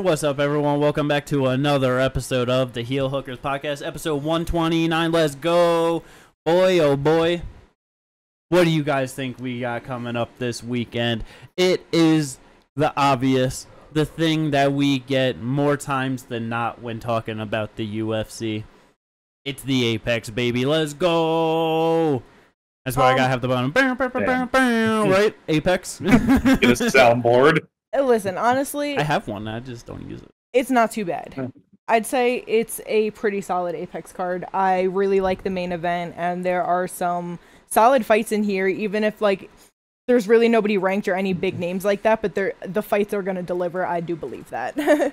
What's up, everyone? Welcome back to another episode of the Heel Hookers Podcast, episode 129. Let's go. Boy, oh boy. What do you guys think we got coming up this weekend? It is the obvious, the thing that we get more times than not when talking about the UFC. It's the Apex, baby. Let's go. That's why I gotta have the bottom. Right? Apex. Get a soundboard. Listen, honestly, I have one. I just don't use it. it's not too bad. I'd say it's a pretty solid Apex card. I really like the main event, and there are some solid fights in here, even if, like, there's really nobody ranked or any big names like that, but the fights are going to deliver. I do believe that.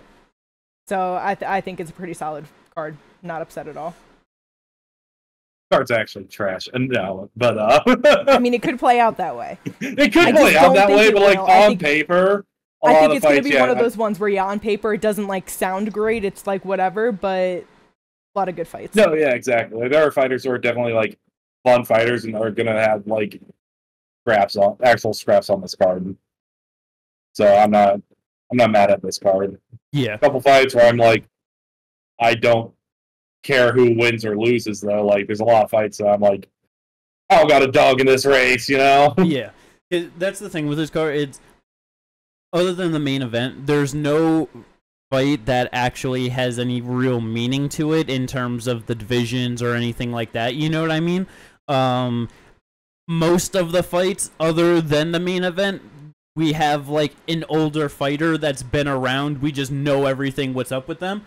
So I think it's a pretty solid card. Not upset at all. Card's actually trash. No, but I mean, it could play out that way. It could play out that way, but like on paper, I think it's going to be one of those ones where, yeah, on paper it doesn't like sound great. It's like whatever, but a lot of good fights. No, yeah, exactly. Like, there are fighters who are definitely like fun fighters and are going to have like actual scraps on this card. So I'm not mad at this card. Yeah. A couple fights where I'm like, I don't care who wins or loses though. Like, there's a lot of fights that I'm like, I don't got a dog in this race, you know? Yeah. That's the thing with this card. It's other than the main event, there's no fight that actually has any real meaning to it in terms of the divisions or anything like that. You know what I mean? Most of the fights, other than the main event, we have like an older fighter that's been around. We just know everything what's up with them.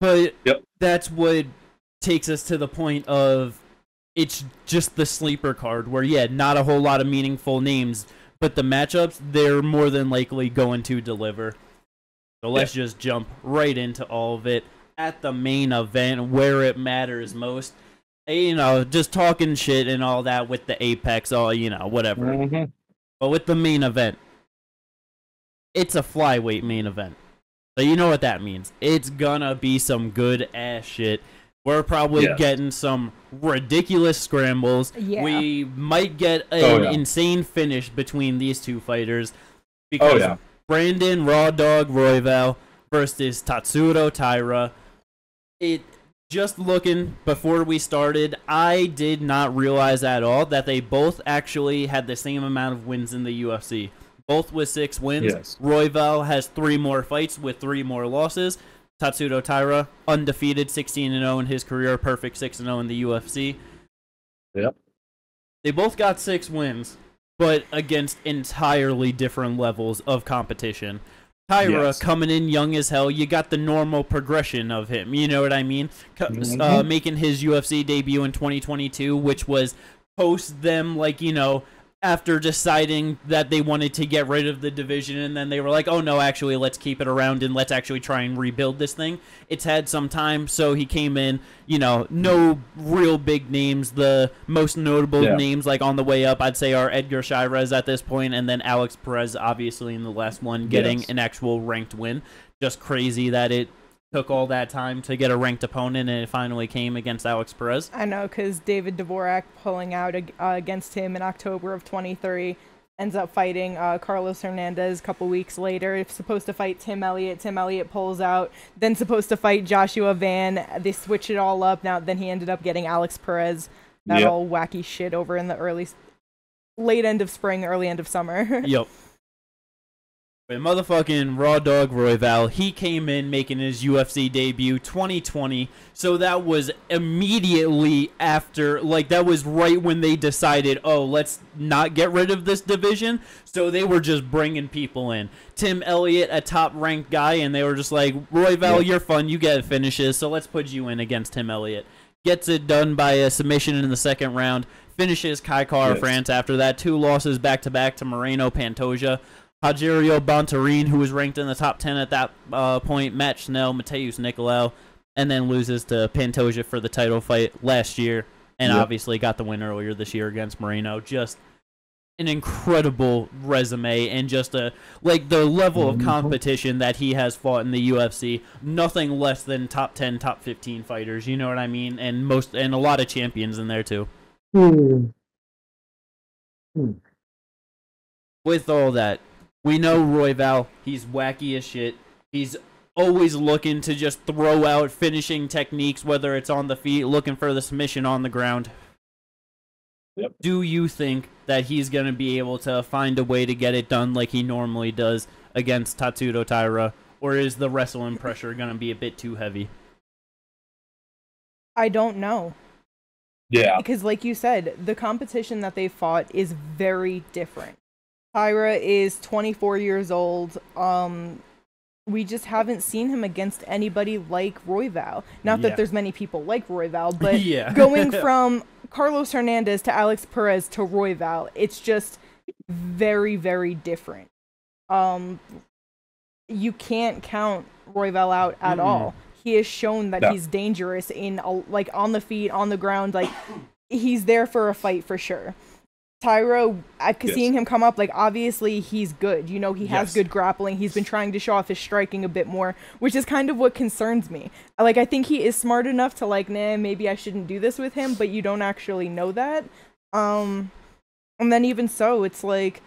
But That's what takes us to the point of it's just the sleeper card where, yeah, not a whole lot of meaningful names, but the matchups, they're more than likely going to deliver. So let's just jump right into all of it at the main event where it matters most. You know, just talking shit and all that with the Apex, all, you know, whatever. Mm-hmm. But with the main event, it's a flyweight main event. So you know what that means. It's gonna be some good ass shit. We're probably getting some ridiculous scrambles. Yeah. We might get an insane finish between these two fighters. Because Brandon Raw Dog Royval versus Tatsuro Taira. Just looking before we started, I did not realize at all that they both actually had the same amount of wins in the UFC. Both with 6 wins. Yes. Royval has 3 more fights with 3 more losses. Tatsuro Taira, undefeated, 16-0 in his career, perfect 6-0 in the UFC. Yep. They both got 6 wins, but against entirely different levels of competition. Taira coming in young as hell. You got the normal progression of him. You know what I mean? Making his UFC debut in 2022, which was post them, like, you know, after deciding that they wanted to get rid of the division, and then they were like, oh no, actually, let's keep it around and let's actually try and rebuild this thing. It's had some time, so he came in, you know, no real big names. The most notable names, like, on the way up, I'd say, are Edgar Chairez at this point, and then Alex Perez, obviously, in the last one, getting an actual ranked win. Just crazy that it took all that time to get a ranked opponent, and it finally came against Alex Perez. I know, because David Dvorak pulling out against him in October of 23 ends up fighting Carlos Hernandez a couple weeks later. It's supposed to fight Tim Elliott. Tim Elliott pulls out. Then supposed to fight Joshua Van. They switch it all up. Now, then he ended up getting Alex Perez. That all wacky shit over in the late end of spring, early end of summer. Yep. But motherfucking Raw Dog Royval, he came in making his UFC debut 2020, so that was immediately after, like, that was right when they decided, oh, let's not get rid of this division, so they were just bringing people in. Tim Elliott, a top-ranked guy, and they were just like, Royval, you're fun, you get finishes, so let's put you in against Tim Elliott. Gets it done by a submission in the second round, finishes Kai Kara France after that, 2 losses back-to-back to Moreno Pantoja. Rogerio Bontorin, who was ranked in the top 10 at that point, Matt Schnell, Mateus Nicolau, and then loses to Pantoja for the title fight last year, and obviously got the win earlier this year against Moreno. Just an incredible resume, and just the level of competition that he has fought in the UFC, nothing less than top 10, top 15 fighters, you know what I mean? And a lot of champions in there too. With all that, we know Royval, he's wacky as shit. He's always looking to just throw out finishing techniques, whether it's on the feet, looking for the submission on the ground. Yep. Do you think that he's going to be able to find a way to get it done like he normally does against Tatsuto Taira, or is the wrestling pressure going to be a bit too heavy? I don't know. Yeah. Because like you said, the competition that they fought is very different. Taira is 24 years old. We just haven't seen him against anybody like Royval. Not that there's many people like Royval, but going from Carlos Hernandez to Alex Perez to Royval, it's just very, very different. You can't count Royval out at all. He has shown that he's dangerous in like on the feet, on the ground. Like he's there for a fight for sure. Taira, seeing him come up, like obviously he's good. You know, he has good grappling. He's been trying to show off his striking a bit more, which is kind of what concerns me. Like I think he is smart enough to like, nah, maybe I shouldn't do this with him, but you don't actually know that. And then even so, it's like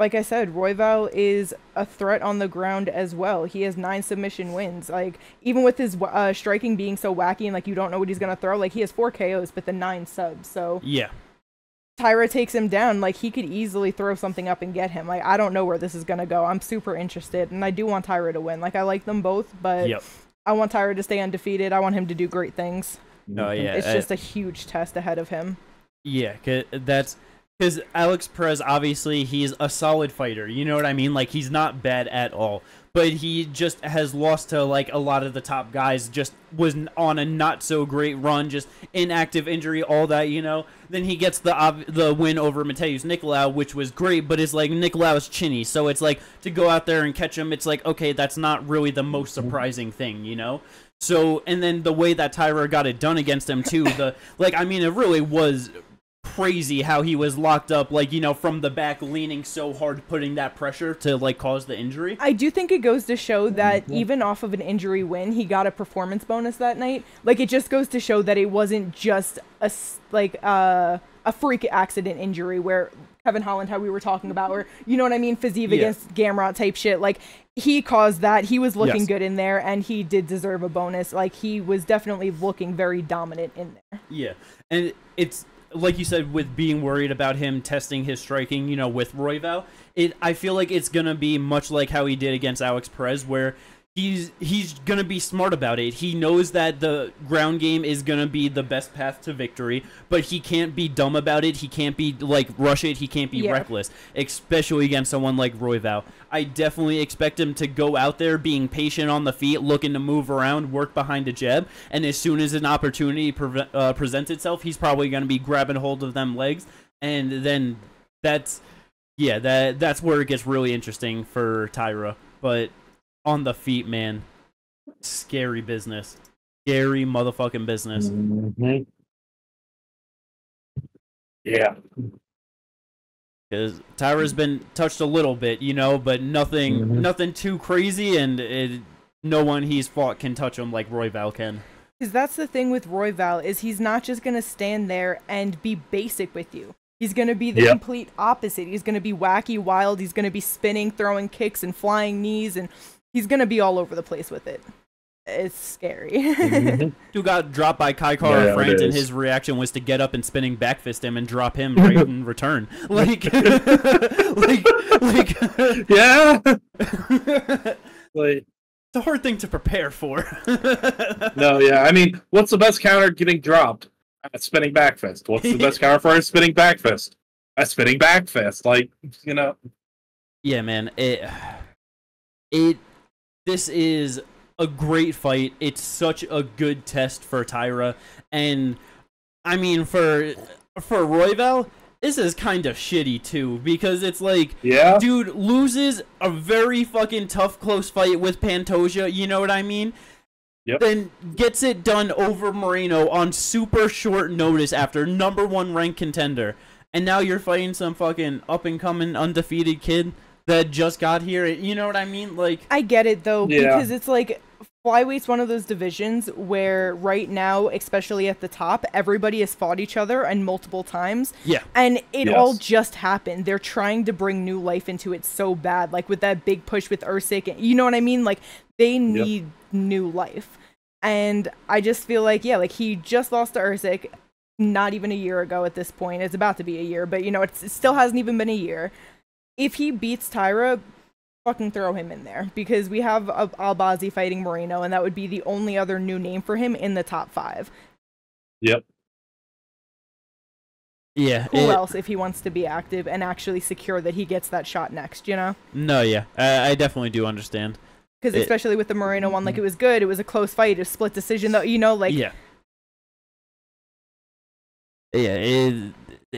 I said, Royval is a threat on the ground as well. He has 9 submission wins. Like even with his striking being so wacky and like you don't know what he's gonna throw, like he has 4 KOs but the 9 subs. So yeah. Taira takes him down, like he could easily throw something up and get him. Like I don't know where this is gonna go. I'm super interested, and I do want Taira to win. Like I like them both, but I want Taira to stay undefeated. I want him to do great things. No, yeah, it's just a huge test ahead of him. Yeah, because Alex Perez, obviously he's a solid fighter. You know what I mean? Like he's not bad at all. But he just has lost to like a lot of the top guys, just was on a not so great run, just inactive injury, all that, you know. Then he gets the win over Mateus Nicolau, which was great, but it's like Nicolau's chinny. So it's like to go out there and catch him, it's like, okay, that's not really the most surprising thing, you know. So, and then the way that Taira got it done against him too, it really was crazy how he was locked up, like, you know, from the back, leaning so hard, putting that pressure to like cause the injury. I do think it goes to show that even off of an injury win, he got a performance bonus that night. Like it just goes to show that it wasn't just a freak accident injury where Kevin Holland, how we were talking about, or you know what I mean, Fiziev against Gamrot type shit. Like he caused that. He was looking good in there, and he did deserve a bonus. Like he was definitely looking very dominant in there. Yeah, and it's like you said, with being worried about him testing his striking, you know, with Royval, I feel like it's gonna be much like how he did against Alex Perez, where he's gonna be smart about it. He knows that the ground game is gonna be the best path to victory, but he can't be dumb about it. He can't be like rush it. He can't be reckless, especially against someone like Royval. I definitely expect him to go out there being patient on the feet, looking to move around, work behind a jab, and as soon as an opportunity presents itself, he's probably gonna be grabbing hold of them legs, and then that's where it gets really interesting for Taira. But on the feet, man, scary business. Scary motherfucking business. Mm-hmm. Yeah. Because Taira's been touched a little bit, you know, but nothing too crazy, and no one he's fought can touch him like Royval can. Because that's the thing with Royval, is he's not just going to stand there and be basic with you. He's going to be the complete opposite. He's going to be wacky, wild. He's going to be spinning, throwing kicks, and flying knees, and he's going to be all over the place with it. It's scary. Who got dropped by Kai Kara France, and his reaction was to get up and spinning back fist him and drop him right in return. Like, yeah. Like, it's a hard thing to prepare for. No, yeah. I mean, what's the best counter getting dropped? A spinning back fist. What's the best counter for a spinning back fist? A spinning back fist. Like, you know. Yeah, man. This is a great fight. It's such a good test for Taira, and I mean for Royval, this is kind of shitty too, because it's like, dude loses a very fucking tough close fight with Pantoja, you know what I mean? Yep. Then gets it done over Moreno on super short notice after #1 ranked contender, and now you're fighting some fucking up and coming undefeated kid that just got here. You know what I mean? Like, I get it though, because it's like, Flyweight's one of those divisions where right now, especially at the top, everybody has fought each other and multiple times. Yeah. And it Yes. all just happened. They're trying to bring new life into it so bad, like with that big push with Usyk. You know what I mean? Like, they need new life. And I just feel like, yeah, like he just lost to Usyk not even a year ago at this point. It's about to be a year, but you know, it still hasn't even been a year. If he beats Taira, fucking throw him in there, because we have Albazi fighting Moreno, and that would be the only other new name for him in the top 5. Yep. Yeah. Who else, if he wants to be active and actually secure that he gets that shot next, you know? No, yeah. I definitely do understand. Because especially with the Moreno one, like, it was good. It was a close fight. It was a split decision, though, you know, like... Yeah. Yeah,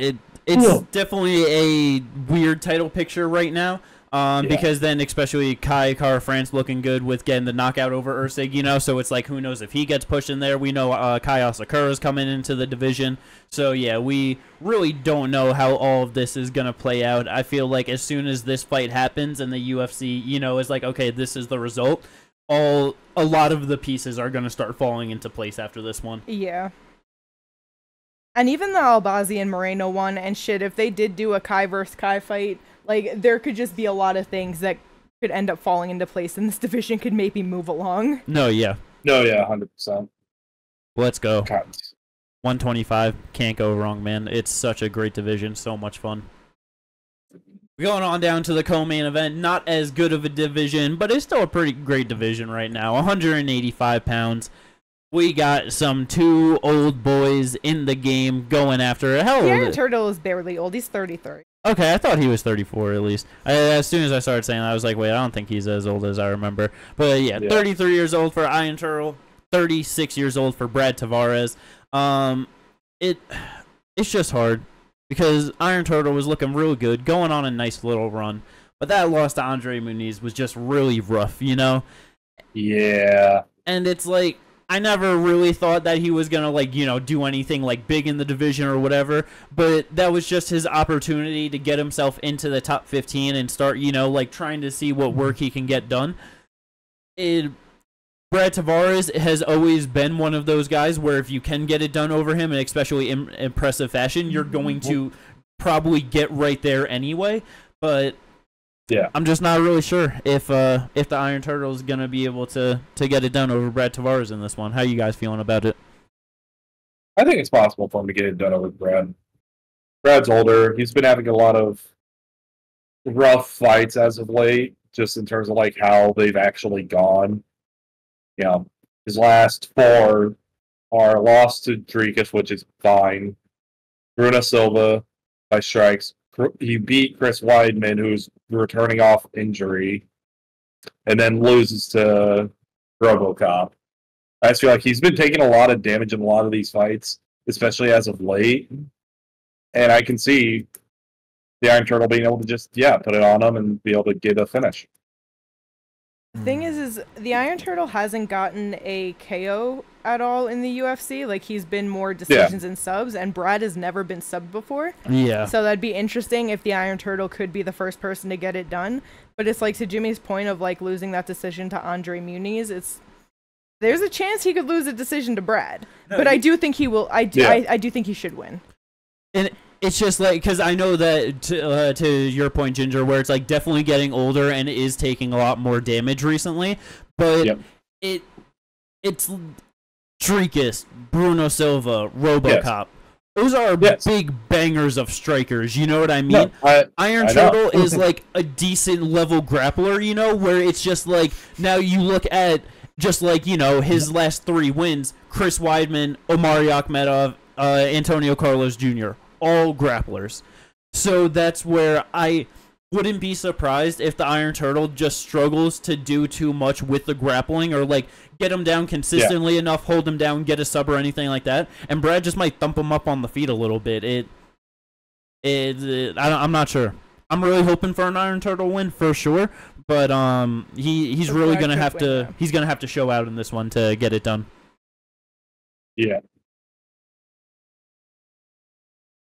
it's definitely a weird title picture right now. Because then, especially Kai Kara France looking good with getting the knockout over Usyk, you know, so it's like, who knows if he gets pushed in there. We know Kai Asakura's coming into the division, so yeah, we really don't know how all of this is going to play out. I feel like as soon as this fight happens and the UFC, you know, is like, okay, this is the result, a lot of the pieces are going to start falling into place after this one. Yeah. And even the Albazi and Moreno one and shit, if they did do a Kai versus Kai fight, like, there could just be a lot of things that could end up falling into place, and this division could maybe move along. No, yeah. No, yeah, 100%. Let's go. Counts. 125. Can't go wrong, man. It's such a great division. So much fun. Going on down to the co-main event. Not as good of a division, but it's still a pretty great division right now. 185 pounds. We got some 2 old boys in the game going after it. Hell, The Iron Turtle is barely old. He's 33. Okay, I thought he was 34 at least. As soon as I started saying that, I was like, wait, I don't think he's as old as I remember. But yeah, 33 years old for Iron Turtle, 36 years old for Brad Tavares. It's just hard because Iron Turtle was looking real good, going on a nice little run. But that loss to Andre Muniz was just really rough, you know? Yeah. And it's like, I never really thought that he was going to, like, you know, do anything, like, big in the division or whatever, but that was just his opportunity to get himself into the top 15 and start, you know, like, trying to see what work he can get done. Brad Tavares has always been one of those guys where if you can get it done over him, and especially in impressive fashion, you're going to probably get right there anyway, but... Yeah, I'm just not really sure if the Iron Turtle is gonna be able to get it done over Brad Tavares in this one. How you guys feeling about it? I think it's possible for him to get it done over Brad. Brad's older. He's been having a lot of rough fights as of late, just in terms of like how they've actually gone. You know, his last 4 are loss to Dricus, which is fine. Bruno Silva by strikes. He beat Chris Weidman, who's returning off injury, and then loses to RoboCop. I just feel like he's been taking a lot of damage in a lot of these fights, especially as of late. And I can see the Iron Turtle being able to just, put it on him and be able to get a finish. The thing is the Iron Turtle hasn't gotten a KO at all in the UFC. Like, he's been more decisions and subs, and Brad has never been subbed before. Yeah. So that'd be interesting if the Iron Turtle could be the first person to get it done. But it's like, to Jimmy's point of, like, losing that decision to Andre Muniz, there's a chance he could lose a decision to Brad. No, but I do think he will. I do think he should win. And it's just like, because I know that to your point, Ginger, where it's like definitely getting older and is taking a lot more damage recently, but it's Dricus, Bruno Silva, RoboCop. Yes. Those are big bangers of strikers. You know what I mean? No, Iron Turtle is like a decent level grappler, you know, where it's just like, now you look at just like, you know, his last 3 wins: Chris Weidman, Omari Akhmedov, Antonio Carlos Jr., all grapplers. So that's where I wouldn't be surprised if the Iron Turtle just struggles to do too much with the grappling, or like get him down consistently enough, hold him down, get a sub or anything like that, and Brad just might thump him up on the feet a little bit. I'm not sure. I'm really hoping for an Iron Turtle win for sure, but he's really gonna have to he's gonna have to show out in this one to get it done. Yeah.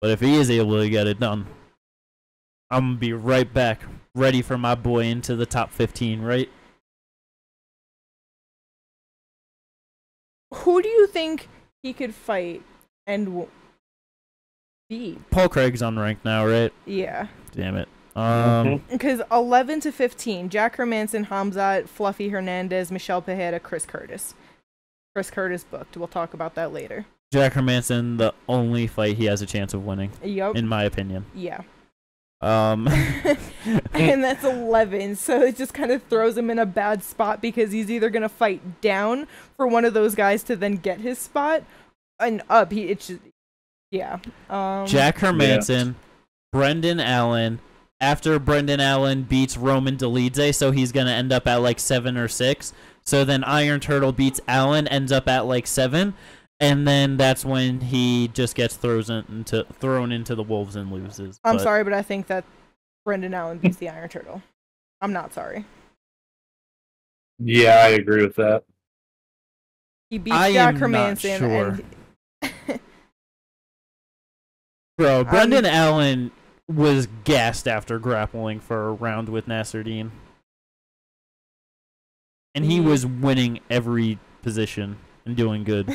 But if he is able to get it done, I'm going to be right back, ready for my boy into the top 15, right? Who do you think he could fight and beat? Paul Craig's unranked now, right? Yeah. Damn it. Because 11 to 15, Jack Hermanson, Hamzat, Fluffy Hernandez, Michelle Pajeda, Chris Curtis. Chris Curtis booked. We'll talk about that later. Jack Hermanson, the only fight he has a chance of winning. Yep. In my opinion. Yeah. And that's 11, so it just kind of throws him in a bad spot because he's either going to fight down for one of those guys to then get his spot, and up. Yeah. Jack Hermanson, Brendan Allen. After Brendan Allen beats Roman Dolidze, so he's going to end up at like 7 or 6. So then Iron Turtle beats Allen, ends up at like 7. And then that's when he just gets thrown into the wolves and loses. I'm sorry, but I think that Brendan Allen beats the Iron Turtle. I'm not sorry. Yeah, I agree with that. He beats Jack Hermanson. Sure. Bro, Brendan Allen was gassed after grappling for a round with Nasruddin. And he was winning every position and doing good.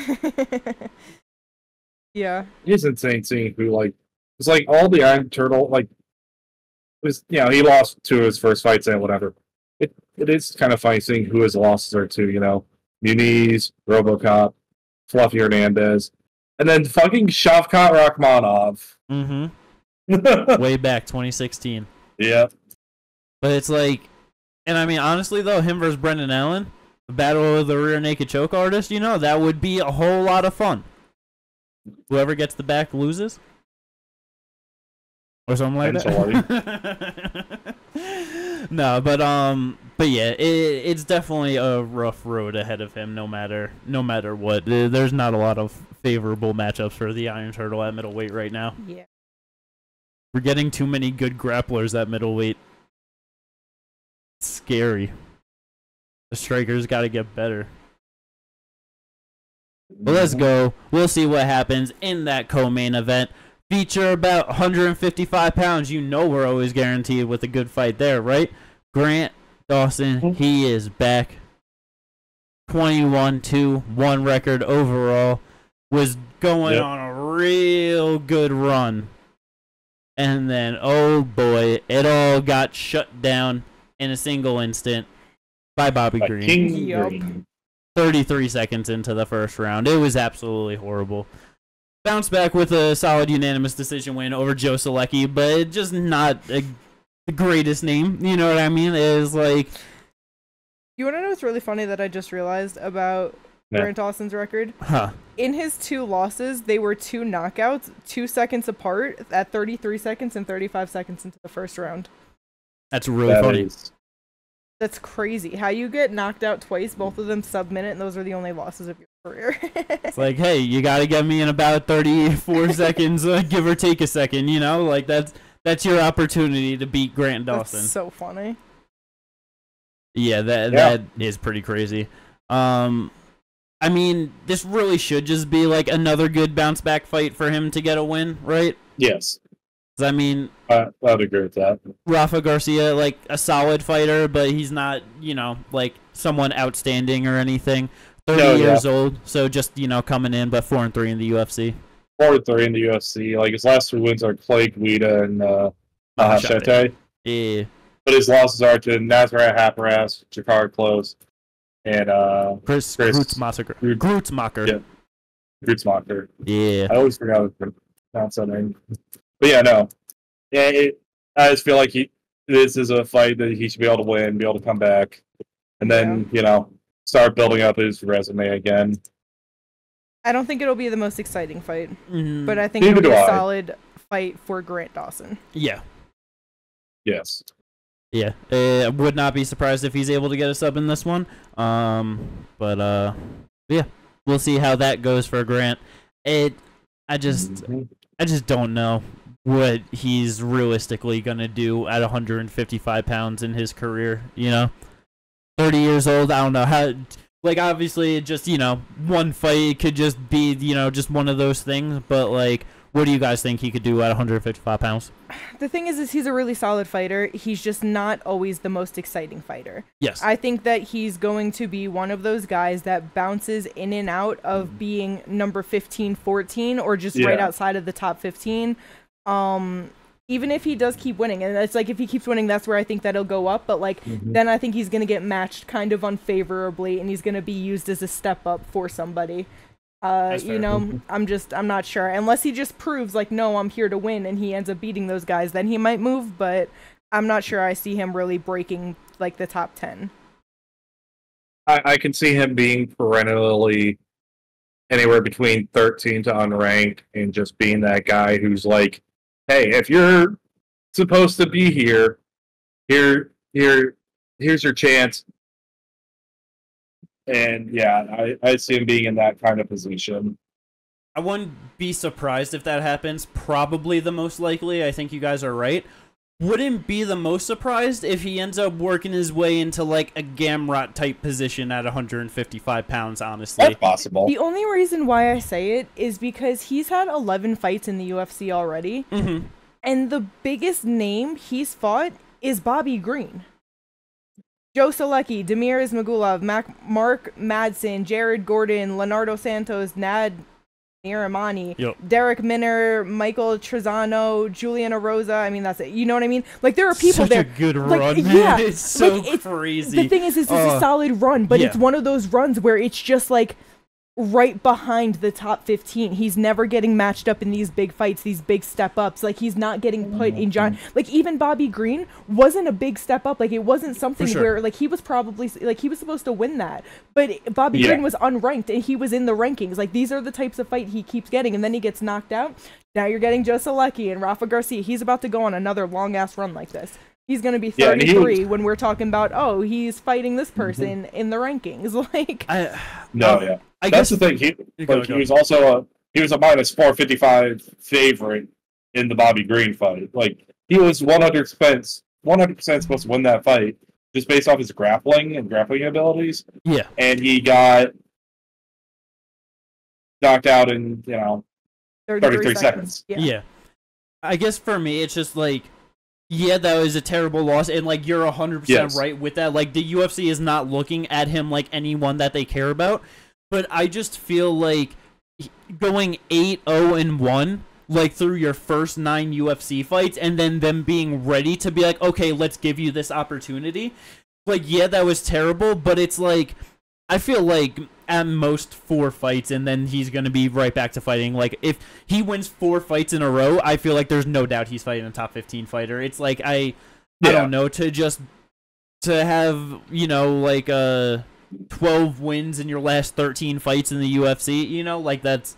Yeah. It's insane seeing who, like, it's like all the Iron Turtle, like, was, you know, he lost 2 of his first fights and whatever. It is kind of funny seeing who his losses are to, you know, Muniz, Robocop, Fluffy Hernandez, and then fucking Shavkat Rakhmonov. Mm-hmm. Way back, 2016. Yeah. But it's like, and I mean, honestly, though, him versus Brendan Allen, the battle of the rear naked choke artist, you know, that would be a whole lot of fun. Whoever gets the back loses. Or something like that. No, but yeah, it's definitely a rough road ahead of him no matter what. There's not a lot of favorable matchups for the Iron Turtle at middleweight right now. Yeah. We're getting too many good grapplers at middleweight. It's scary. The strikers got to get better. But let's go. We'll see what happens in that co-main event. Feature about 155 pounds. You know we're always guaranteed with a good fight there, right? Grant Dawson, he is back. 21-1 record overall. Was going on a real good run. And then, oh boy, it all got shut down in a single instant by Bobby Green. Green. 33 seconds into the first round. It was absolutely horrible. Bounced back with a solid unanimous decision win over Joe Selecki, but just not the greatest name. You know what I mean? It is like... You want to know what's really funny that I just realized about Grant Dawson's record? Huh. In his 2 losses, they were 2 knockouts, 2 seconds apart, at 33 seconds and 35 seconds into the first round. That's really funny. That's crazy. How you get knocked out twice, both of them sub-minute, and those are the only losses of your career. It's like, hey, you got to get me in about 34 seconds, give or take a second, you know? Like, that's your opportunity to beat Grant Dawson. That's so funny. Yeah, that is pretty crazy. I mean, this really should just be like another good bounce back fight for him to get a win, right? Yes. I mean, I'd agree with that. Rafa Garcia, like a solid fighter, but he's not, you know, like someone outstanding or anything. 30 years old, so just, you know, coming in, but 4-3 in the UFC. 4-3 in the UFC. Like his last 2 wins are Clay Guida and Mahashete. Yeah. But his losses are to Nasrat Hapras, Jakar Close, and Chris Grutzmacher. Yeah. Grutzmacher. Yeah. I always forgot to pronounce that name. But yeah, no. Yeah, I just feel like this is a fight that he should be able to win, be able to come back, and then, you know, start building up his resume again. I don't think it'll be the most exciting fight, but I think Neither it'll be do a I. solid fight for Grant Dawson. Yeah. Yes. Yeah. I would not be surprised if he's able to get a sub in this one. But yeah, we'll see how that goes for Grant. I just don't know what he's realistically gonna do at 155 pounds in his career. You know, 30 years old. I don't know how. Like, obviously, just, you know, one fight could just be, you know, just one of those things. But like, What do you guys think he could do at 155 pounds? The thing is he's a really solid fighter. He's just not always the most exciting fighter. Yes. I think that he's going to be one of those guys that bounces in and out of being number 15, 14, or just right outside of the top 15. Even if he does keep winning, and it's like if he keeps winning, that's where I think that he'll go up. But like then I think he's gonna get matched kind of unfavorably, and he's gonna be used as a step up for somebody. You know, I'm not sure. Unless he just proves like, no, I'm here to win, and he ends up beating those guys, then he might move. But I'm not sure I see him really breaking like the top 10. I can see him being perennially anywhere between 13 to unranked, and just being that guy who's like, hey, if you're supposed to be here, here's your chance. And yeah, I see him being in that kind of position. I wouldn't be surprised if that happens. Probably the most likely. I think you guys are right. Wouldn't be the most surprised if he ends up working his way into like a Gamrot type position at 155 pounds, honestly. That's possible. The only reason why I say it is because he's had 11 fights in the UFC already. And the biggest name he's fought is Bobby Green. Joe Solecki, Damir Ismagulov, Mark Madsen, Jared Gordon, Leonardo Santos, Nad Niramani, Derek Minner, Michael Trezano, Juliana Rosa. I mean, that's it. You know what I mean? Like, there are people Such there. a good like, run, man. Yeah, It's so like, crazy. The thing is it's a solid run, but it's one of those runs where it's just like right behind the top 15. He's never getting matched up in these big fights, these big step ups. Like, he's not getting put in giant. Like, even Bobby Green wasn't a big step up. Like, it wasn't something where like he was probably like he was supposed to win that, but Bobby Green was unranked and he was in the rankings. Like, these are the types of fight he keeps getting, and then he gets knocked out. Now you're getting Joe Solecki and Rafa Garcia. He's about to go on another long ass run like this. He's going to be 33 when we're talking about, oh, he's fighting this person in the rankings. Like, That's the thing. He was also he was a minus 455 favorite in the Bobby Green fight. Like, he was 100% supposed to win that fight just based off his grappling and grappling abilities. Yeah, and he got knocked out in 33 seconds. Yeah. I guess for me, it's just like, yeah, that was a terrible loss, and like you're 100% right with that. Like, the UFC is not looking at him like anyone that they care about, but I just feel like going 8-0-1 like through your first 9 UFC fights, and then them being ready to be like, okay, let's give you this opportunity. Like, yeah, that was terrible, but it's like, I feel like at most 4 fights, and then he's going to be right back to fighting. Like, if he wins 4 fights in a row, I feel like there's no doubt he's fighting a top 15 fighter. It's like, I don't know, to have, like 12 wins in your last 13 fights in the UFC, like that's,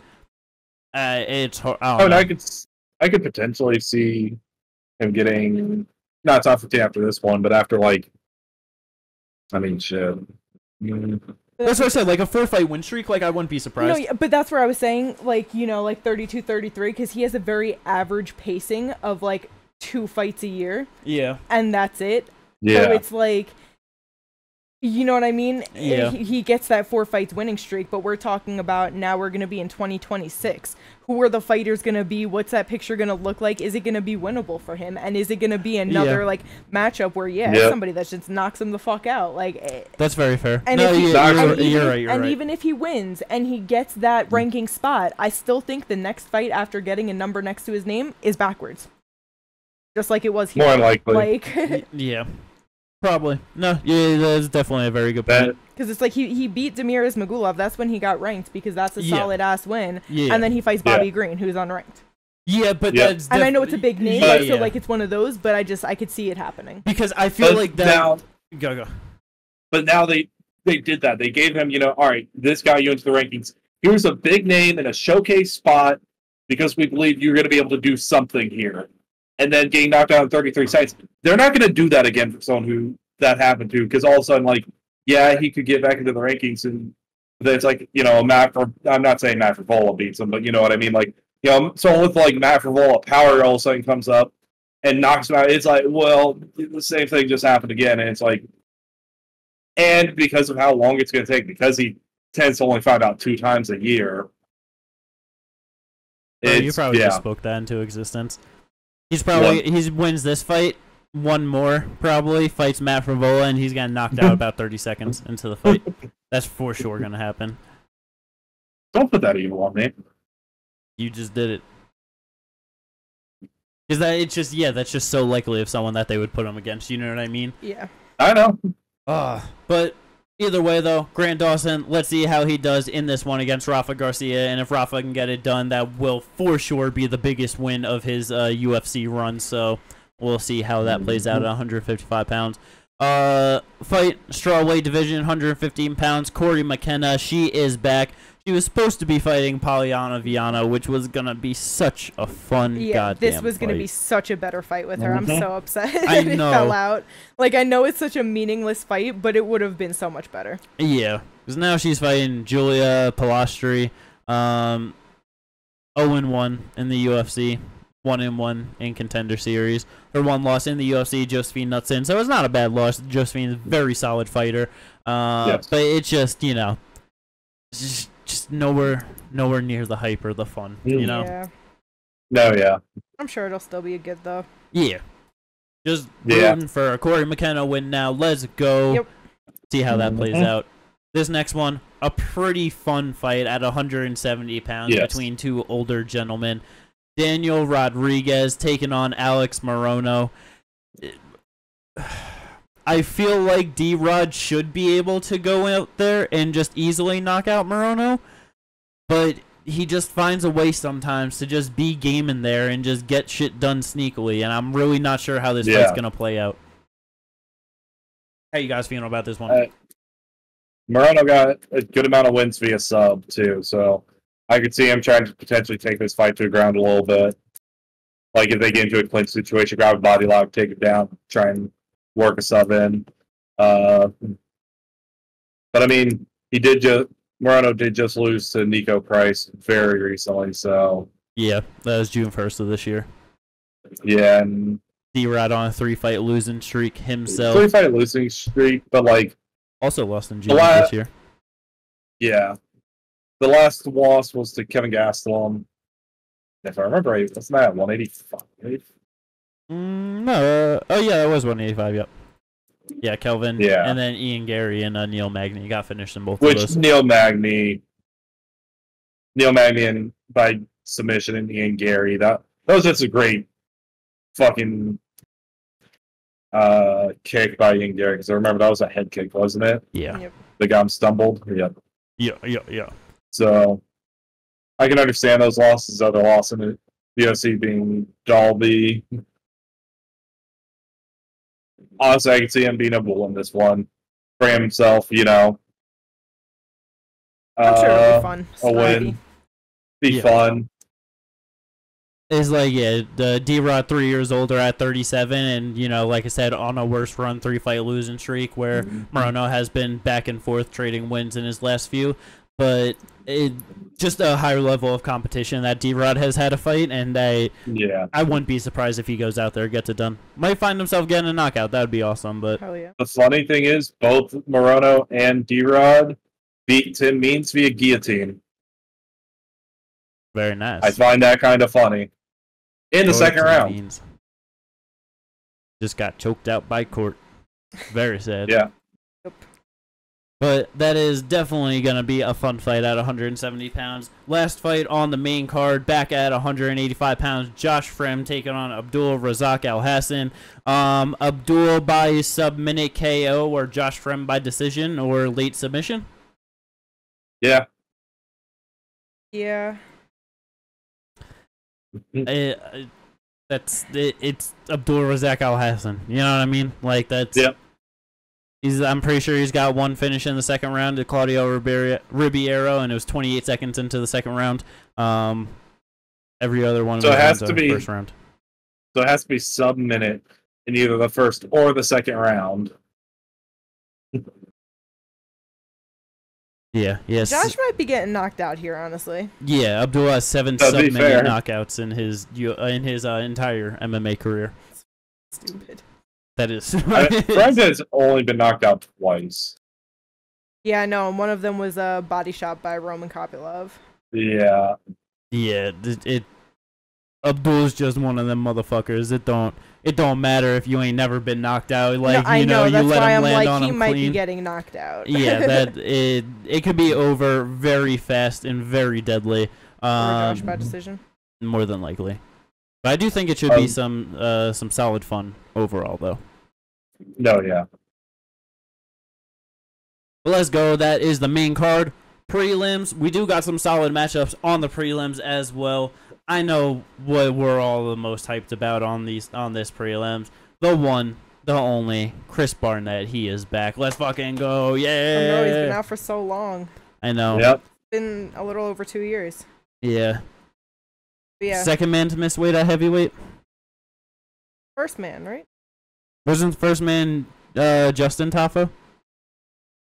it's hard. I could potentially see him getting, not top 15 after this one, but after shit. That's what I said, like a 4-fight win streak, like I wouldn't be surprised. No, but that's where I was saying, like 32, 33, because he has a very average pacing of like 2 fights a year. Yeah. And that's it. Yeah. So it's like, you know what I mean? Yeah. He gets that 4 fights winning streak, but we're talking about now we're going to be in 2026. Who are the fighters going to be? What's that picture going to look like? Is it going to be winnable for him? And is it going to be another matchup where somebody that just knocks him the fuck out? Like, that's very fair. And you're right. And even if he wins and he gets that ranking spot, I still think the next fight after getting a number next to his name is backwards. Just like it was here. More likely. Like, yeah. Probably. No, yeah, that's definitely a very good point. Because it's like he beat Damir Ismagulov. That's when he got ranked, because that's a solid-ass win. Yeah. And then he fights Bobby Green, who's unranked. Yeah, but that's... And I know it's a big name, so like it's one of those, but I could see it happening. Because I feel like that... Now, go. But now they did that. They gave him, all right, this got you into the rankings. Here's a big name in a showcase spot because we believe you're going to be able to do something here. And then getting knocked out in 33 seconds. They're not going to do that again for someone who that happened to, because all of a sudden, like, yeah, he could get back into the rankings, and then it's like, I'm not saying Matt Frivola beats him, but you know what I mean? Like, someone with like Matt Frivola power all of a sudden comes up and knocks him out. It's like, well, the same thing just happened again, and it's like, and because of how long it's going to take, because he tends to only find out 2 times a year, Bro, you probably yeah. just spoke that into existence. He wins this fight, one more probably, fights Matt Frivola, and he's getting knocked out about 30 seconds into the fight. That's for sure gonna happen. Don't put that evil on me. You just did it. Is that it's just that's just so likely of someone that they would put him against. You know what I mean? Yeah. I know. But either way, though, Grant Dawson, let's see how he does in this one against Rafa Garcia, and if Rafa can get it done, that will for sure be the biggest win of his UFC run. So we'll see how that plays out at 155 pounds. Fight strawweight division, 115 pounds. Corey McKenna, she is back. She was supposed to be fighting Polyana Viana, which was gonna be such a fun goddamn this was fight. gonna be such a better fight with her. I'm so upset I it know. fell out. Like, I know it's such a meaningless fight, but it would have been so much better. Yeah, because now she's fighting Julia Pilastri, 0-1 in the UFC, 1-1 in Contender Series. Her one loss in the UFC, Josephine Knutson. So it's not a bad loss. Josephine's a very solid fighter. Yes. But it's just, you know, just nowhere near the hype or the fun, you know? Yeah. No, yeah. I'm sure it'll still be a good, though. Yeah. Just rooting for a Corey McKenna win now. Let's go. Yep. See how that plays out. This next one, a pretty fun fight at 170 pounds between two older gentlemen. Daniel Rodriguez taking on Alex Morono. I feel like D-Rod should be able to go out there and just easily knock out Morono, but he just finds a way sometimes to just be game in there and just get shit done sneakily, and I'm really not sure how this fight's going to play out. How you guys feeling about this one? Morono got a good amount of wins via sub, too, so I could see him trying to potentially take this fight to the ground a little bit. Like, if they get into a clinch situation, grab a body lock, take it down, try and work a sub in. But, I mean, Morono did just lose to Nico Price very recently, so... Yeah, that was June 1st of this year. Yeah, and... D-Rod on a 3-fight losing streak himself. 3-fight losing streak, but, like... Also lost in June of this year. Yeah. The last loss was to Kevin Gastelum. If I remember right, wasn't that 185? No. Oh, yeah, that was 185, yep. Yeah, Kelvin. Yeah. And then Ian Gary and Neil Magny got finished in both of Which those. Neil Magny and by submission and Ian Gary. That was just a great fucking kick by Ian Gary, because I remember that was a head kick, wasn't it? Yeah. Yep. The guy stumbled. Yep. Yeah. So I can understand those losses. Other loss in the UFC being Dalby. Honestly, I can see him being able to win this one for himself. You know, I'm sure it'll be fun. A win, be fun. It's like, the D-Rod 3 years older at 37, and, you know, like I said, on a worst run 3-fight losing streak where Morono has been back and forth trading wins in his last few, but just a higher level of competition that D-Rod has had a fight, and I wouldn't be surprised if he goes out there and gets it done. Might find himself getting a knockout. That would be awesome, but... Hell yeah. The funny thing is, both Morono and D-Rod beat Tim Means via guillotine. Very nice. I find that kind of funny. In the second round. Means. Just got choked out by Court. Very sad. Yeah. But that is definitely going to be a fun fight at 170 pounds. Last fight on the main card, back at 185 pounds, Josh Frem taking on Abdul Razak Al Hassan. Abdul by sub-minute KO, or Josh Frem by decision or late submission? Yeah. Yeah. It's Abdul Razak Al Hassan. You know what I mean? Like, that's... Yep. I'm pretty sure he's got one finish in the second round to Claudio Ribeiro, and it was 28 seconds into the second round. Every other one of them was the first round. So it has to be sub-minute in either the first or the second round. Yeah, yes. Josh might be getting knocked out here, honestly. Yeah, Abdul has 7 sub-minute knockouts in his entire MMA career. Stupid. That is. Fred has only been knocked out twice. Yeah, no, and one of them was a body shot by Roman Kopylov. Yeah. Yeah, Abdul's just one of them motherfuckers. It don't matter if you ain't never been knocked out. Like, no, I know, you that's let why him I'm land like, on he him might clean. be getting knocked out. Yeah, it could be over very fast and very deadly. Or Josh bad decision. More than likely. But I do think it should be some solid fun overall, though. No, yeah. But let's go. That is the main card. Prelims. We do got some solid matchups on the prelims as well. I know what we're all the most hyped about on this prelims. The one, the only, Chris Barnett. He is back. Let's fucking go. Yeah. I know, he's been out for so long. I know. Yep. It's been a little over 2 years. Yeah. But yeah. Second man to miss weight at heavyweight. First man, right? Wasn't the first man Justin Tafa?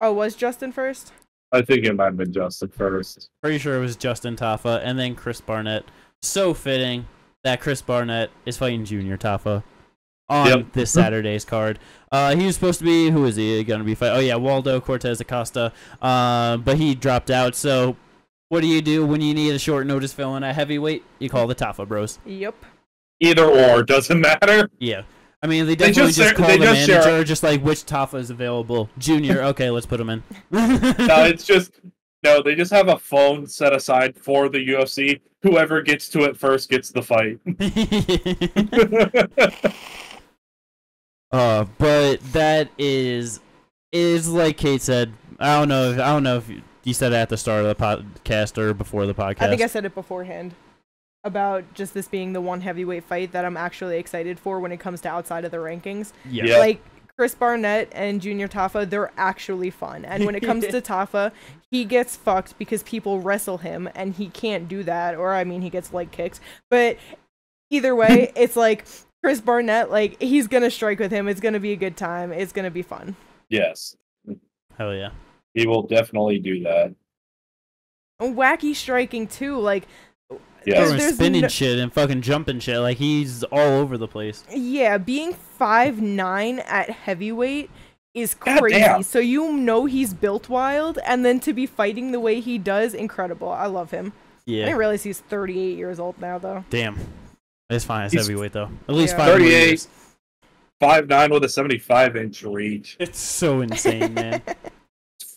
Oh, was Justin first? I think it might have been Justin first. Pretty sure it was Justin Tafa, and then Chris Barnett. So fitting that Chris Barnett is fighting Junior Tafa on this Saturday's card. He was supposed to be, who is he going to be fighting? Oh yeah, Waldo Cortez Acosta. But he dropped out. So what do you do when you need a short notice fill-in at heavyweight? You call the Tafa Bros. Yep. Either or, doesn't matter. Yeah. I mean, they definitely just call the manager, just like, which Tafa is available. Junior, okay, let's put him in. No, it's just, no, they just have a phone set aside for the UFC. Whoever gets to it first gets the fight. But that is like Kate said. I don't know if you said it at the start of the podcast or before the podcast. I think I said it beforehand about just this being the one heavyweight fight that I'm actually excited for when it comes to outside of the rankings. Yeah. Like Chris Barnett and Junior Tafa, they're actually fun. And when it comes to Tafa, he gets fucked because people wrestle him and he can't do that. Or, I mean, he gets leg kicks. But either way, it's like Chris Barnett, like, he's going to strike with him. It's going to be a good time. It's going to be fun. Yes. Hell yeah. He will definitely do that. And wacky striking, too. Like, yeah. Spinning shit and fucking jumping shit. Like, he's all over the place. Yeah, being 5'9" at heavyweight is crazy. Damn. So you know he's built wild, and then to be fighting the way he does, incredible. I love him. Yeah. I didn't realize he's 38 years old now, though. Damn. It's fine. It's He's Heavyweight, though. At least 5 38, years. 5'9" with a 75-inch reach. It's so insane, man.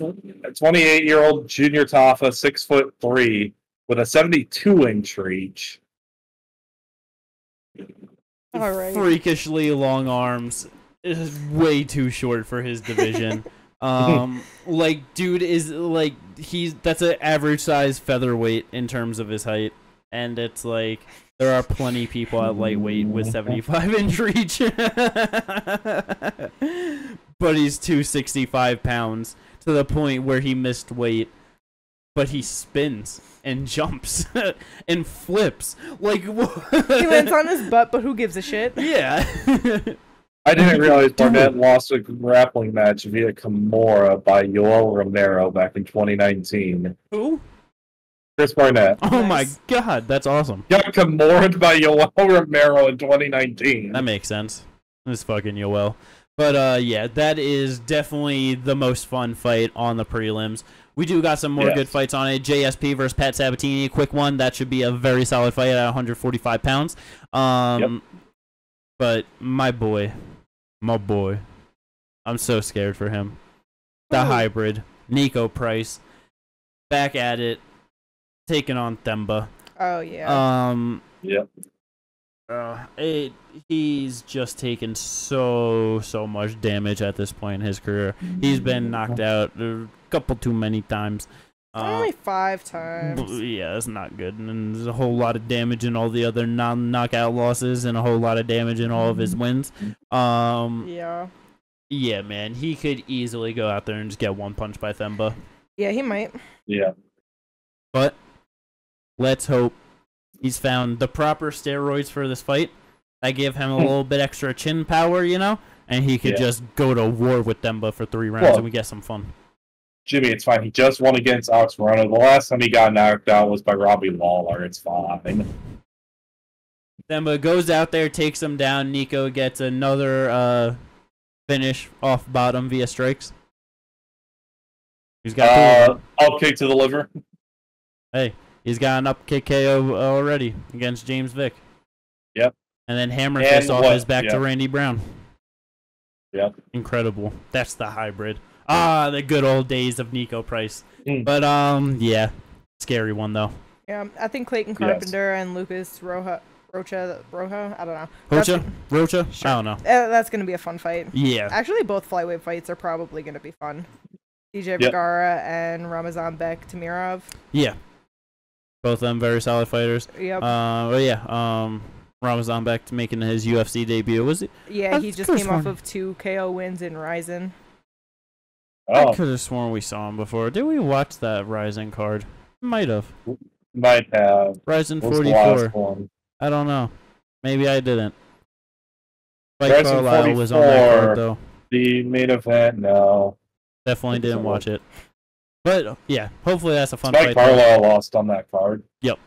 A 28-year-old Junior Tafa, 6'3", with a 72-inch reach. All right. Freakishly long arms. Is way too short for his division. Like, dude is like that's an average size featherweight in terms of his height, and it's like there are plenty of people at lightweight with 75-inch reach, but he's 265 pounds to the point where he missed weight, but he spins and jumps and flips like He lands on his butt, but who gives a shit? yeah. I didn't realize Barnett lost a grappling match via Kimura by Yoel Romero back in 2019. Who? Chris Barnett. Oh Nice. my god, that's awesome. Got Kimura by Yoel Romero in 2019. That makes sense. It's fucking Yoel. But yeah, that is definitely the most fun fight on the prelims. We do got some more good fights on it. JSP versus Pat Sabatini, quick one. That should be a very solid fight at 145 pounds. But my boy, I'm so scared for him. The hybrid, Nico Price, back at it, taking on Themba. Oh yeah. Yep. He's just taken so much damage at this point in his career. He's been knocked out a couple too many times. Only 5 times. Yeah, that's not good. And there's a whole lot of damage in all the other non-knockout losses, and a whole lot of damage in all of his wins. Yeah. Yeah, man, he could easily go out there and just get one punch by Themba. Yeah, he might. Yeah. But let's hope he's found the proper steroids for this fight. I give him a little bit extra chin power, you know, and he could just go to war with Themba for 3 rounds, and we get some fun. Jimmy, it's fine. He just won against Alex Moreno. The last time he got knocked out was by Robbie Lawler. It's fine. Themba goes out there, takes him down. Nico gets another finish off bottom via strikes. He's got up kick to the liver. Hey, he's got an up kick KO already against James Vick. Yep. And then Hammer Fist off his back to Yep. Randy Brown. Yep. Incredible. That's the hybrid. Ah, the good old days of Nico Price. Mm. But yeah, scary one though. Yeah, I think Clayton Carpenter and Lucas Rocha, I don't know. Rocha? Sure. I don't know. That's going to be a fun fight. Yeah. Actually, both flyweight fights are probably going to be fun. DJ Vergara and Ramazan Bek Tamirov. Yeah. Both of them very solid fighters. Yep. But yeah, Ramazan Bek making his UFC debut. Was it? Yeah, he just came off of 2 KO wins in Ryzen. Oh, I could have sworn we saw him before. Did we watch that Ryzen card? Might have. might have. Ryzen What's the last 44. one? I don't know. Maybe I didn't. Fight Ryzen Carlisle was on that 44. card though. The main event? No. Definitely didn't watch it. But yeah, hopefully that's a fun Spike fight. Carlisle lost on that card. Yep.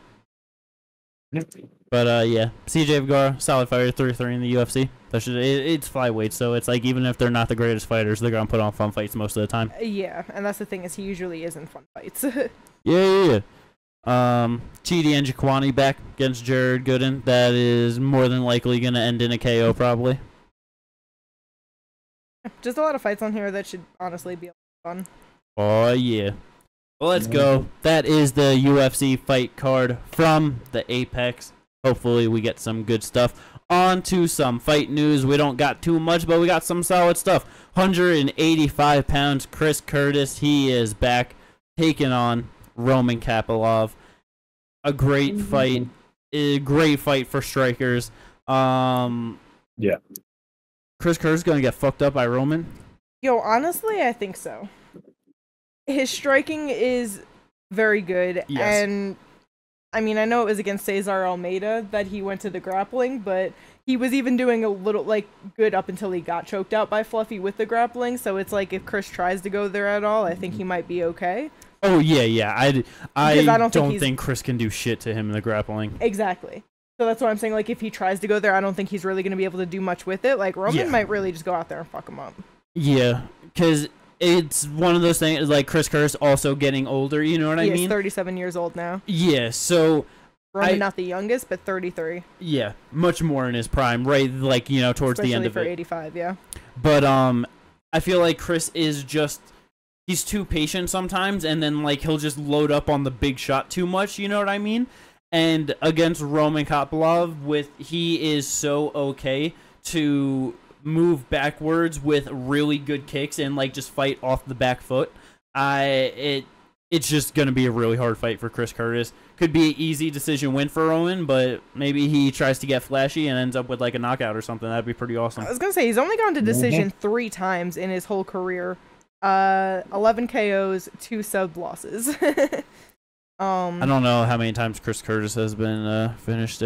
But yeah, CJ Vergara, solid fighter, 3-3 in the UFC. It's flyweight, so it's like even if they're not the greatest fighters, they're gonna put on fun fights most of the time. Yeah, and that's the thing is he usually is in fun fights. Yeah. Chidi and Jaquani back against Jared Gooden. That is more than likely gonna end in a KO probably. Just a lot of fights on here that should honestly be fun. Oh yeah. Well, let's go. That is the UFC fight card from the Apex. Hopefully we get some good stuff. On to some fight news. We don't got too much, but we got some solid stuff. 185 pounds, Chris Curtis. He is back, taking on Roman Kapilov. A great fight. A great fight for strikers. Yeah. Chris Curtis gonna get fucked up by Roman? Yo, honestly, I think so. His striking is very good, Yes. and I mean, I know it was against Cesar Almeida that he went to the grappling, but he was even doing a little, like, good up until he got choked out by Fluffy with the grappling, so it's like, if Chris tries to go there at all, I think he might be okay. Oh, yeah. I don't think think Chris can do shit to him in the grappling. Exactly. So that's what I'm saying, like, if he tries to go there, I don't think he's really going to be able to do much with it. Like, Roman might really just go out there and fuck him up. Yeah, because it's one of those things, like, Chris Curtis also getting older, you know what I mean? He's 37 years old now. Yeah, so... Roman not the youngest, but 33. Yeah, much more in his prime, right? Like, you know, towards the end of it. Especially for 85, yeah. But, I feel like Chris is just... He's too patient sometimes, and then, like, he'll just load up on the big shot too much, you know what I mean? And against Roman Kopylov, he is so okay to move backwards with really good kicks and, like, just fight off the back foot. It's just going to be a really hard fight for Chris Curtis. Could be an easy decision win for Roman, but maybe he tries to get flashy and ends up with, like, a knockout or something. That'd be pretty awesome. I was going to say, he's only gone to decision 3 times in his whole career. 11 KOs, 2 sub losses. I don't know how many times Chris Curtis has been finished.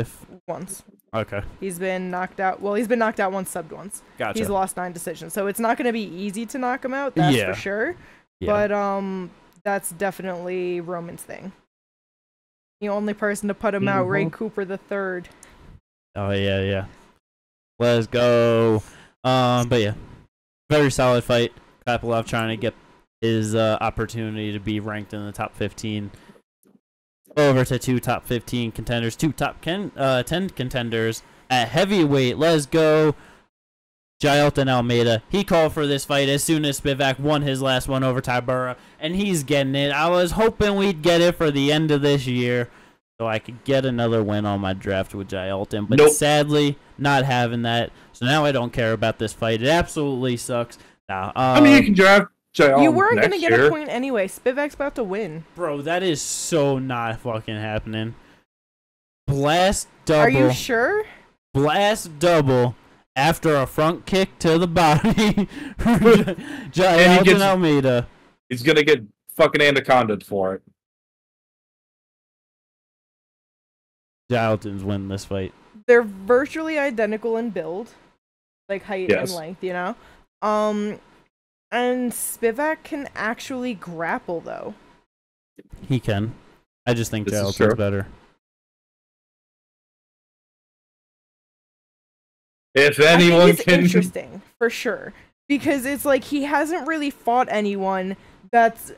Once. Okay. He's been knocked out. Well, he's been knocked out once, subbed once. Gotcha. He's lost 9 decisions, so it's not going to be easy to knock him out. That's for sure. Yeah. But that's definitely Roman's thing. The only person to put him out, Ray Cooper III. Oh yeah. Let's go. But yeah, very solid fight. Kopylov trying to get his opportunity to be ranked in the top 15. Over to 2 top 15 contenders, 2 top 10 contenders at heavyweight. Let's go. Jailton Almeida. He called for this fight as soon as Spivak won his last one over Taira, and he's getting it. I was hoping we'd get it for the end of this year so I could get another win on my draft with Jailton, but sadly, not having that. So now I don't care about this fight. It absolutely sucks. I mean, you can draft Jailton. You weren't going to get year. a point anyway. Spivak's about to win. Bro, that is so not fucking happening. Blast double. Are you sure? Blast double after a front kick to the body. Jailton Almeida. He's going to get fucking anacondaed for it. Jailton's winning this fight. They're virtually identical in build. Like height and length, you know? And Spivak can actually grapple, though. He can. I just think This is Jailton's better. If anyone I think it's can... interesting, for sure. Because it's like he hasn't really fought anyone that's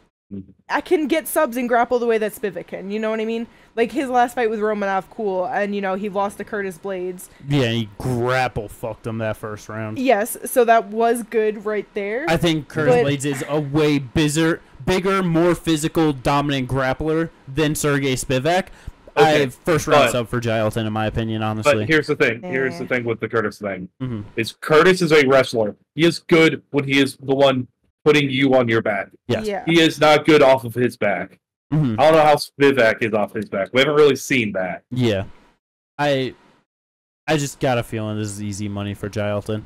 I can get subs and grapple the way that Spivak can. You know what I mean? Like his last fight with Romanov, cool, and he lost to Curtis Blades. Yeah, he grapple fucked him that first round. Yes, so that was good right there. I think Curtis Blades is a way bigger, more physical, dominant grappler than Sergey Spivak. Okay, First round sub for Gilton, in my opinion, honestly. But here's the thing. Here's the thing with the Curtis thing. Is Curtis is a wrestler. He is good when he is the one putting you on your back. Yes. Yeah. He is not good off of his back. I don't know how Spivak is off his back. We haven't really seen that. Yeah. I just got a feeling this is easy money for Gilton.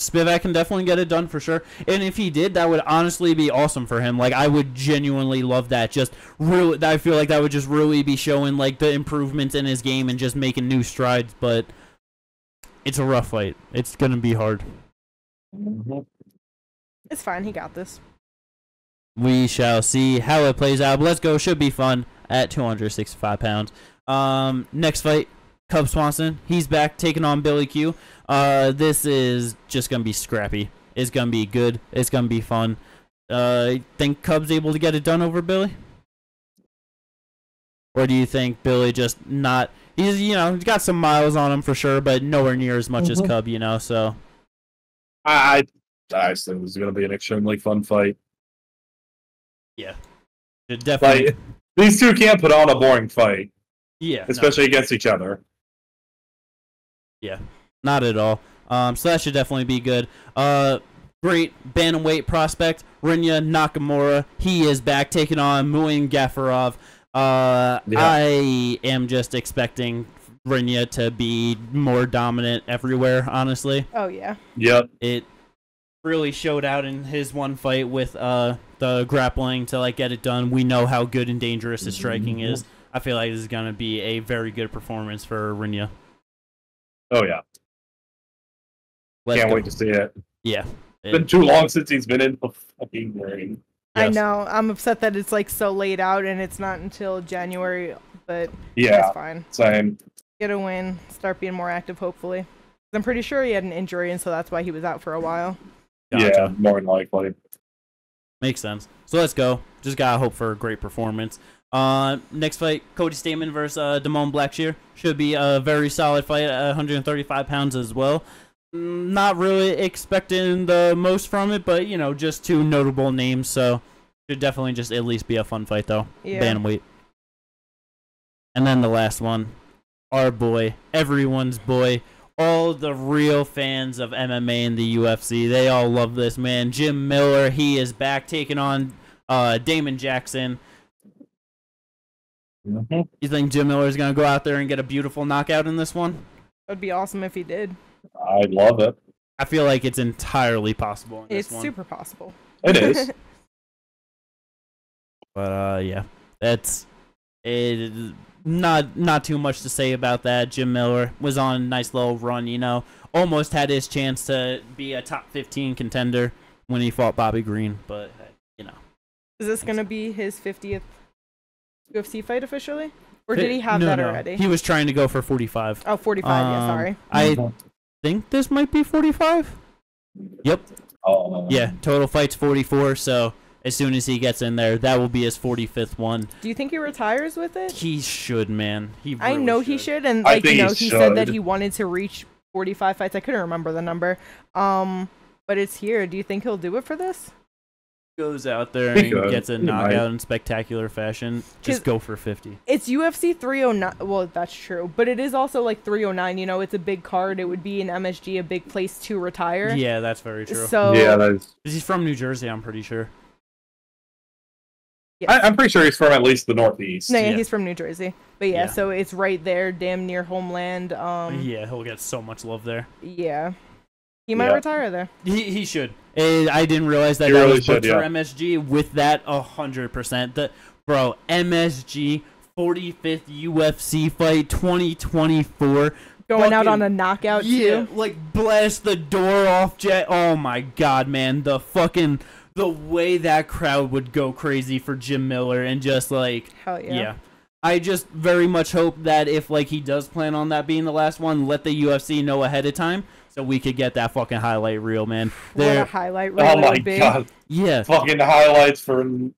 Spivak can definitely get it done for sure. And if he did, that would honestly be awesome for him. Like, I would genuinely love that. Just really, I feel like that would just really be showing, like, the improvements in his game and just making new strides. But it's a rough fight. It's going to be hard. It's fine. He got this. We shall see how it plays out. But let's go. Should be fun at 265 pounds. Next fight, Cub Swanson. He's back taking on Billy Q. This is just going to be scrappy. It's going to be good. It's going to be fun. Think Cub's able to get it done over Billy? Or do you think Billy just not... He's got some miles on him for sure, but nowhere near as much as Cub, so... I think this is going to be an extremely fun fight. Yeah. Definitely. Like, these two can't put on a boring fight. Yeah. Especially against each other. Yeah. Not at all. So that should definitely be good. Great bantamweight prospect, Rinya Nakamura. He is back taking on Muin Gafarov. I am just expecting Rinya to be more dominant everywhere, honestly. Oh, yeah. Yep. It really showed out in his one fight with the grappling to like get it done. We know how good and dangerous his striking is. I feel like this is going to be a very good performance for Rinya. Oh, yeah. Can't wait to see it. Yeah. It's been too long since he's been in the fucking ring. Yes. I know. I'm upset that it's like so late out and it's not until January, but yeah, that's fine. Same. Get a win. Start being more active, hopefully. I'm pretty sure he had an injury, and so that's why he was out for a while. Gotcha. Yeah, more than likely. Makes sense. So let's go. Just gotta hope for a great performance. Next fight, Cody Stamann versus Damone Blackshear. Should be a very solid fight at 135 pounds as well. Not really expecting the most from it, but, just two notable names, so should definitely just at least be a fun fight, though. Yeah. Bantamweight. And then the last one, our boy, everyone's boy, all the real fans of MMA and the UFC, they all love this man. Jim Miller, he is back taking on Damon Jackson. You think Jim Miller is going to go out there and get a beautiful knockout in this one? That would be awesome if he did. I'd love it. I feel like it's entirely possible in this one. It's super possible. It is. But, yeah, that's it. Not too much to say about that. Jim Miller was on a nice little run, almost had his chance to be a top 15 contender when he fought Bobby Green, but, Is this going to be his 50th UFC fight officially? Or did he have that already? He was trying to go for 45. Oh, 45, yeah, sorry. I think this might be 45. Yep. Yeah, total fights 44, so as soon as he gets in there, that will be his 45th one. Do you think he retires with it? He should, man. I know he should, and he said that he wanted to reach 45 fights. I couldn't remember the number. But it's here. Do you think he'll do it for this? Goes out there and gets a knockout in spectacular fashion. Just go for 50. It's UFC 309. Well, that's true, but it is also like 309. It's a big card. It would be in MSG, a big place to retire. Yeah, that's very true. So yeah, that is. He's from New Jersey, I'm pretty sure. Yes. I'm pretty sure he's from at least the Northeast. No, yeah, he's from New Jersey. But yeah, so it's right there, damn near homeland. Yeah, he'll get so much love there. Yeah. He might retire there. He should. I didn't realize that really was booked for MSG. With that, 100%. Bro, MSG 45th UFC fight 2024. Going out on a knockout too. Like blast the door off, Jet. Oh my god, man, the way that crowd would go crazy for Jim Miller and just like hell yeah. I just very much hope that if he does plan on that being the last one, let the UFC know ahead of time so we could get that fucking highlight reel, man. What a highlight reel Oh it my would be. god. Yeah. Fucking highlights for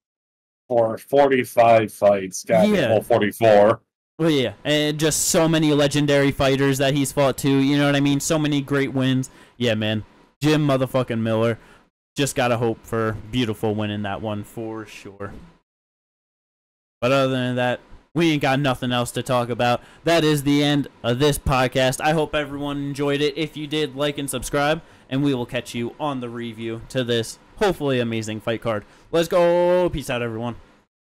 45 fights. God, Yeah. well, 44. Well, yeah, and just so many legendary fighters that he's fought too. You know what I mean? So many great wins. Yeah, man. Jim motherfucking Miller. Just gotta hope for beautiful winning that one for sure. But other than that, we ain't got nothing else to talk about. That is the end of this podcast. I hope everyone enjoyed it. If you did, like and subscribe, and we will catch you on the review to this hopefully amazing fight card. Let's go. Peace out, everyone.